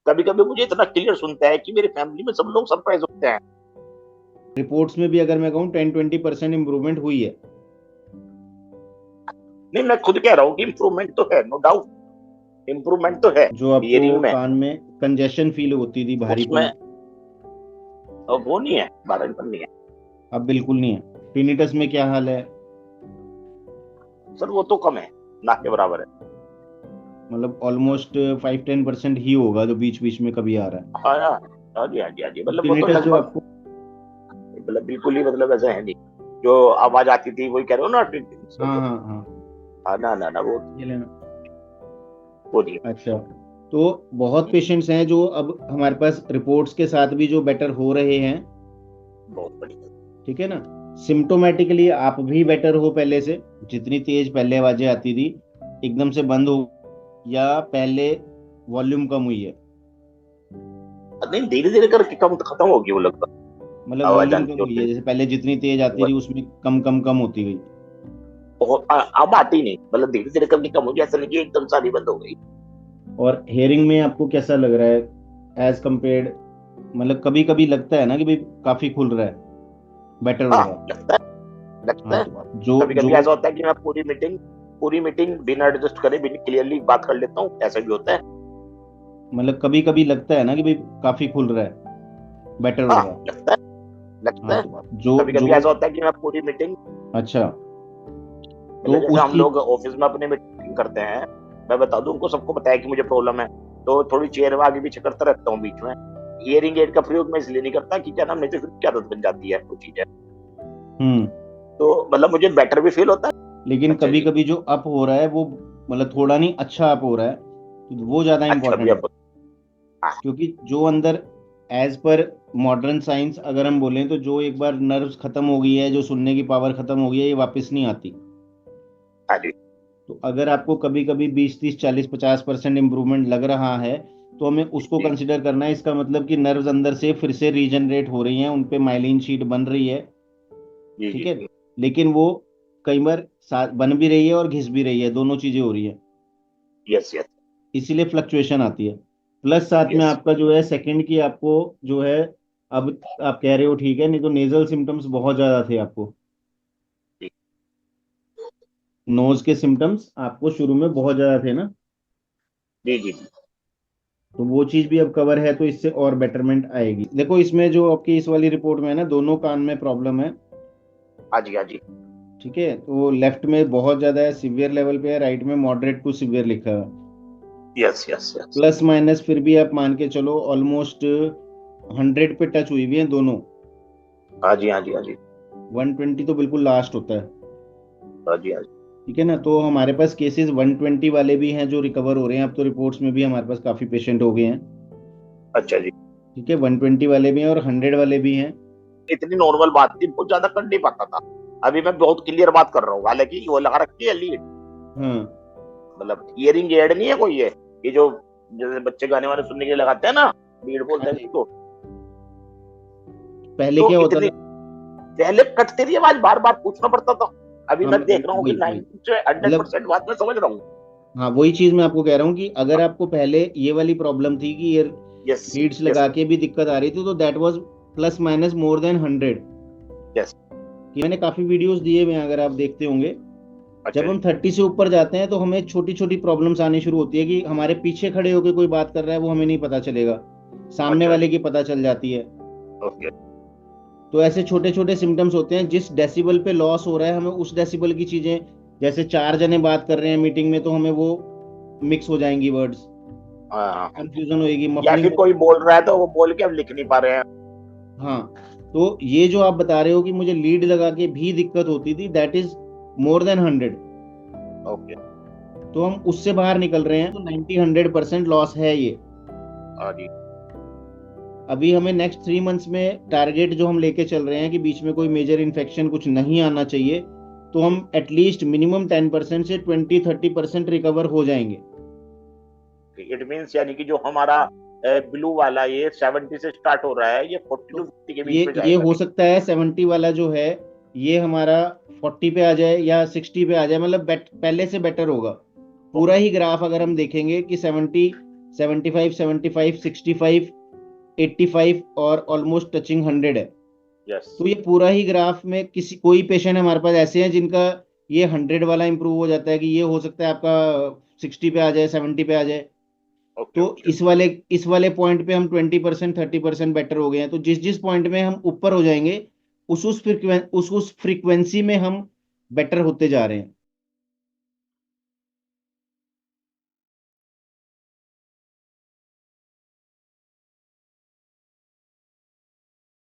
कभी कभी मुझे इतना क्लियर सुनता है कि मेरी फैमिली में सब लोग सरप्राइज होते हैं। रिपोर्ट्स में भी अगर मैं कहूँ 10-20% इम्प्रूवमेंट हुई है। नहीं, मैं खुद कह रहा हूँ कि इम्प्रूवमेंट तो है, नो डाउट, इम्प्रूवमेंट तो है जो आपको हियरिंग में। कान में कंजेशन फील होती थी, भारीपन, उसमें वो नहीं है, बारहपन नहीं है। अब बिल्कुल नहीं है। टिनिटस में क्या हाल है? सर वो तो कम है, ना के बराबर है। मतलब ऑलमोस्ट 5-10% ही होगा जो बीच बीच में कभी आ रहा है। हाँ हाँ हाँ जी, हाँ जी, हाँ जी, मतलब वो तो टिनिटस जो लगभग, आपको, मतलब बिल्कुल ही, मतलब ऐसा है नहीं। जो आवाज आती थी वही कह रहे हो ना, हाँ वो। हाँ हाँ, हाँ, ना ना ना, ये लेना। वो नहीं है। अच्छा, तो बहुत पेशेंट्स हैं जो अब हमारे पास रिपोर्ट्स के साथ भी जो बेटर हो रहे हैं। बहुत बढ़िया। ठीक है ना? सिम्टोमेटिकली आप भी बेटर हो पहले से। जितनी तेज पहले आवाजें आती थी एकदम से बंद हो, या पहले वॉल्यूम कम हुई है? नहीं, धीरे धीरे करके कम खत्म होगी वो, लगभग मतलब आवाज वॉल्यूम आनी कम जो हुई है, थी। जैसे पहले जितनी तेज आती थी उसमें कम कम कम होती गई। बहुत अब आती नहीं, मतलब धीरे धीरे करके कम होगी, ऐसा नहीं कि एकदम सारी बंद हो गई। और हेयरिंग में आपको कैसा लग रहा है एज कंपेयर्ड? मतलब कभी कभी लगता है ना कि भाई काफी खुल रहा है, बेटर हो हाँ, रहा है। लगता है, लगता हाँ, है। तो जो कभी कभी जो ऐसा होता है कि मैं पूरी मीटिंग बिना एडजस्ट करे, बिना क्लियरली बात कर लेता हूँ, ऐसा भी होता है। मतलब कभी कभी लगता है ना कि भाई काफी खुल रहा है, बेटर हो हाँ, रहा है। लगता है, लगता हाँ, है। तो जो कभी कभी जो ऐसा होता है कि मैं पूरी मीटिंग, अच्छा, तो मतलब जैसे उस हम चीज, लोग ऑफिस में अपनी मीटिंग करते हैं, मैं बता दूं उनको, सबको बताया कि मुझे प्रॉब्लम है, तो थोड़ी चेयर में आगे पीछे करता रहता हूँ बीच में। हियरिंग एड का प्रयोग मैं इसलिए नहीं करता कि क्या नाम, नहीं तो फिर क्या आदत बन जाती है वो चीज है। हम्म, तो मतलब मुझे बेटर भी फील होता है। लेकिन अच्छा कभी जी। कभी जो अप हो रहा है वो, मतलब थोड़ा नहीं, अच्छा अप हो रहा है, तो वो ज्यादा अच्छा इंपॉर्टेंट भैया, है। हाँ। क्योंकि जो अंदर, एज पर मॉडर्न साइंस अगर हम बोलें, तो जो एक बार नर्व्स खत्म हो गई है, जो सुनने की पावर खत्म हो गई है, ये वापस नहीं आती। हाँ जी। तो अगर आपको कभी कभी 20-30-40-50% इम्प्रूवमेंट लग रहा है, तो हमें उसको जी कंसिडर करना है। इसका मतलब कि नर्व्स अंदर से फिर से रीजनरेट हो रही हैं, उन पे माइलिन शीट बन रही है। जी ठीक जी है, जी। लेकिन वो कई बार बन भी रही है और घिस भी रही है, दोनों चीजें हो रही है। Yes yes. इसीलिए फ्लक्चुएशन आती है। प्लस साथ में यस। आपका जो है सेकंड की आपको जो है, अब आप कह रहे हो ठीक है, नहीं तो नेजल सिम्टम्स बहुत ज्यादा थे आपको। जी नोज के सिम्टम्स आपको शुरू में बहुत ज्यादा थे ना? जी जी जी। तो वो चीज भी अब कवर है, तो इससे और बेटरमेंट आएगी। देखो, इसमें जो आपकी इस वाली रिपोर्ट में है ना, दोनों कान में प्रॉब्लम है। हाँ जी, हाँ जी। ठीक है, तो लेफ्ट में बहुत ज्यादा है, सीवियर लेवल पे है, राइट में मॉडरेट टू सीवियर लिखा है। Yes yes yes. Plus minus फिर भी आप मान के चलो ऑलमोस्ट 100 पे टच हुई हुई है दोनों। हाँ जी, हाँ जी, हाँ जी। 120 तो बिल्कुल लास्ट होता है। हाँ जी, हाँ जी। ठीक है ना? तो हमारे पास केसेस 120 वाले भी हैं जो रिकवर हो रहे हैं। अब तो रिपोर्ट्स में भी हमारे पास काफी पेशेंट हो गए हैं। अच्छा जी। ठीक है, 120 वाले भी हैं और 100 वाले भी हैं। इतनी नॉर्मल बात थी, बहुत ज्यादा कर नहीं पाता था। अभी मैं बहुत क्लियर बात कर रहा हूँ, हालांकि वो लगा रखी है लीड, हाँ मतलब हियरिंग एड नहीं है कोई, ये जो जैसे बच्चे गाने वाने सुनने के लिए लगाते हैं ना, लीड बोलते हाँ हैं जी। इसको। पहले तो क्या होता इतनी था? पहले कटती थी आवाज, बार बार पूछना पड़ता था। अभी हाँ, मैं देख रहा हूँ कि वही वही 90 से मतलब, 100% बात मैं समझ रहा हूँ। हाँ वही चीज मैं आपको कह रहा हूँ कि अगर आपको पहले ये वाली प्रॉब्लम थी कि ये यस लीड्स यस लगा के भी दिक्कत आ रही थी, तो that was plus minus more than 100। Yes. कि मैंने काफी वीडियोस दिए हुए हैं, अगर आप देखते होंगे। अच्छा जब जी। हम 30 से ऊपर जाते हैं तो हमें छोटी छोटी प्रॉब्लम्स आनी शुरू होती है, कि हमारे पीछे खड़े होकर कोई बात कर रहा है वो हमें नहीं पता चलेगा, सामने अच्छा वाले जी। की पता चल जाती है। ओके। तो ऐसे छोटे छोटे सिम्टम्स होते हैं। जिस डेसिबल पे लॉस हो रहा है, हमें उस डेसिबल की चीजें, जैसे 4 जने बात कर रहे हैं मीटिंग में, तो हमें वो मिक्स हो जाएंगी वर्ड्स, हाँ, कंफ्यूजन होएगी, या मफलिंग फिर कोई होगी। बोल रहा है तो वो बोल के अब लिख नहीं पा रहे हैं। हाँ, तो ये जो आप बता रहे हो कि मुझे लीड लगा के भी दिक्कत होती थी, that is more than 100। Okay. तो हम उससे बाहर निकल रहे हैं, तो 90-100% लॉस है ये। हाँ जी। अभी हमें नेक्स्ट 3 मंथ्स में टारगेट जो हम लेके चल रहे हैं कि बीच में कोई मेजर इन्फेक्शन कुछ नहीं आना चाहिए, तो हम एटलीस्ट मिनिमम 10% से 20-30% रिकवर हो जाएंगे। इट मीन्स यानी कि जो हमारा ब्लू वाला ये 70 से स्टार्ट हो रहा है, ये 40 तो टू 50 के बीच में ये जाएगा हो अभी। सकता है 70 वाला जो है, ये हमारा 40 पे आ जाए या 60 पे आ जाए, मतलब पहले से बेटर होगा। पूरा ओके। ही ग्राफ अगर हम देखेंगे कि 70 75, 75, 65, 85 और ऑलमोस्ट टचिंग 100 है। यस। तो ये पूरा ही ग्राफ में कोई पेशेंट हमारे पास ऐसे हैं जिनका ये 100 वाला इंप्रूव हो जाता है कि ये हो सकता है आपका 60 पे आ जाए, 70 पे आ जाए। ओके तो ओके। इस वाले पॉइंट पे हम 20%, 30% बेटर हो गए हैं। तो जिस जिस पॉइंट में हम ऊपर हो जाएंगे उस फ्रीक्वेंसी में हम बेटर होते जा रहे हैं।